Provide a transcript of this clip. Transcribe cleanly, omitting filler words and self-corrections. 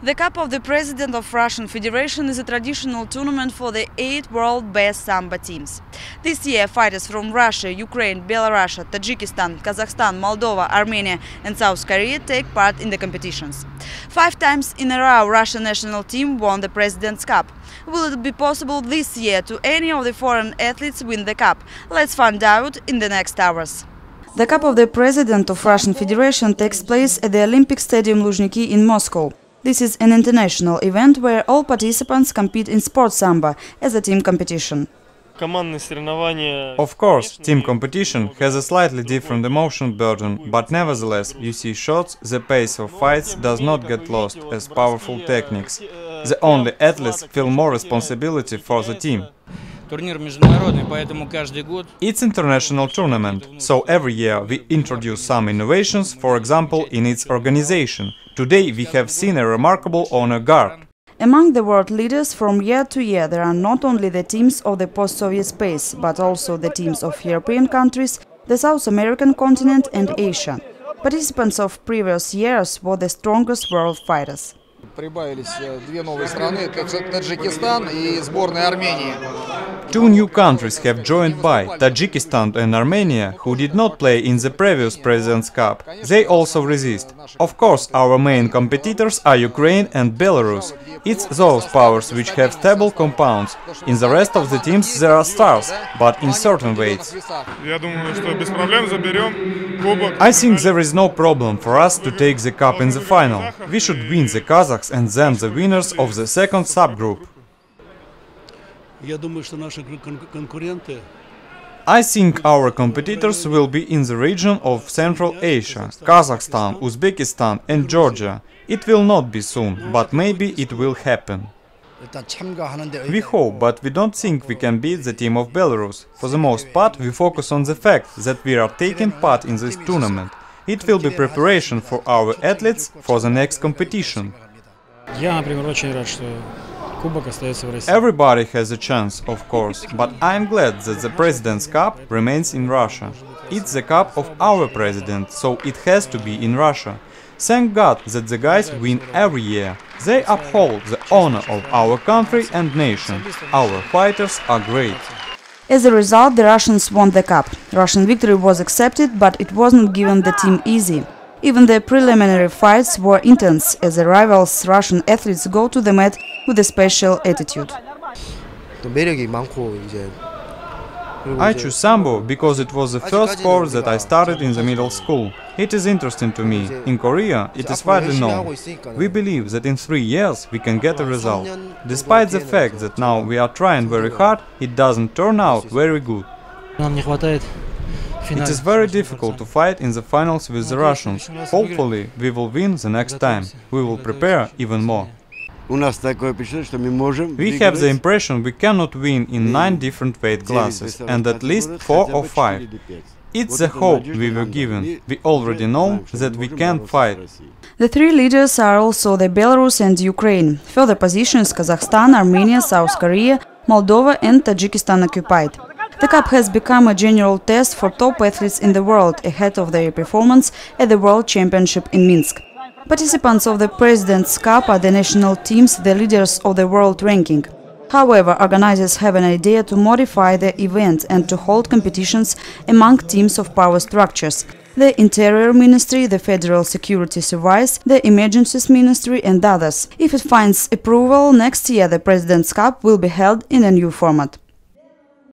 The Cup of the President of Russian Federation is a traditional tournament for the 8 world best sambo teams. This year, fighters from Russia, Ukraine, Belorussia, Tajikistan, Kazakhstan, Moldova, Armenia and South Korea take part in the competitions. 5 times in a row, Russian national team won the President's Cup. Will it be possible this year to any of the foreign athletes win the cup? Let's find out in the next hours. The Cup of the President of Russian Federation takes place at the Olympic Stadium Luzhniki in Moscow. This is an international event where all participants compete in sports sambo as a team competition. Of course, team competition has a slightly different emotional burden, but nevertheless, you see shots, the pace of fights does not get lost as powerful techniques. The only athletes feel more responsibility for the team. It's international tournament, so every year we introduce some innovations, for example, in its organization. Today we have seen a remarkable honor guard. Among the world leaders from year to year there are not only the teams of the post-Soviet space, but also the teams of European countries, the South American continent and Asia. Participants of previous years were the strongest world fighters. Two new countries have joined by Tajikistan and Armenia, who did not play in the previous President's Cup. They also resist. Of course, our main competitors are Ukraine and Belarus. It's those powers which have stable compounds. In the rest of the teams there are stars, but in certain weights. I think there is no problem for us to take the cup in the final. We should win the Kazakhs and then the winners of the second subgroup. I think our competitors will be in the region of Central Asia, Kazakhstan, Uzbekistan and Georgia. It will not be soon, but maybe it will happen. We hope, but we don't think we can beat the team of Belarus. For the most part, we focus on the fact that we are taking part in this tournament. It will be preparation for our athletes for the next competition. Everybody has a chance, of course, but I am glad that the President's Cup remains in Russia. It's the cup of our president, so it has to be in Russia. Thank God that the guys win every year. They uphold the honor of our country and nation. Our fighters are great. As a result, the Russians won the cup. Russian victory was accepted, but it wasn't given the team easy. Even the preliminary fights were intense, as the rivals Russian athletes go to the mat with a special attitude. I choose Sambo because it was the first sport that I started in the middle school. It is interesting to me. In Korea, it is widely known. We believe that in 3 years we can get a result. Despite the fact that now we are trying very hard, it doesn't turn out very good. It is very difficult to fight in the finals with the Russians. Hopefully, we will win the next time. We will prepare even more. We have the impression we cannot win in 9 different weight classes, and at least 4 or 5. It's the hope we were given. We already know that we can fight. The 3 leaders are also the Belarus and Ukraine. Further positions Kazakhstan, Armenia, South Korea, Moldova and Tajikistan occupied. The cup has become a general test for top athletes in the world ahead of their performance at the World Championship in Minsk. Participants of the President's Cup are the national teams, the leaders of the world ranking. However, organizers have an idea to modify the event and to hold competitions among teams of power structures: the Interior Ministry, the Federal Security Service, the Emergencies Ministry and others. If it finds approval, next year the President's Cup will be held in a new format.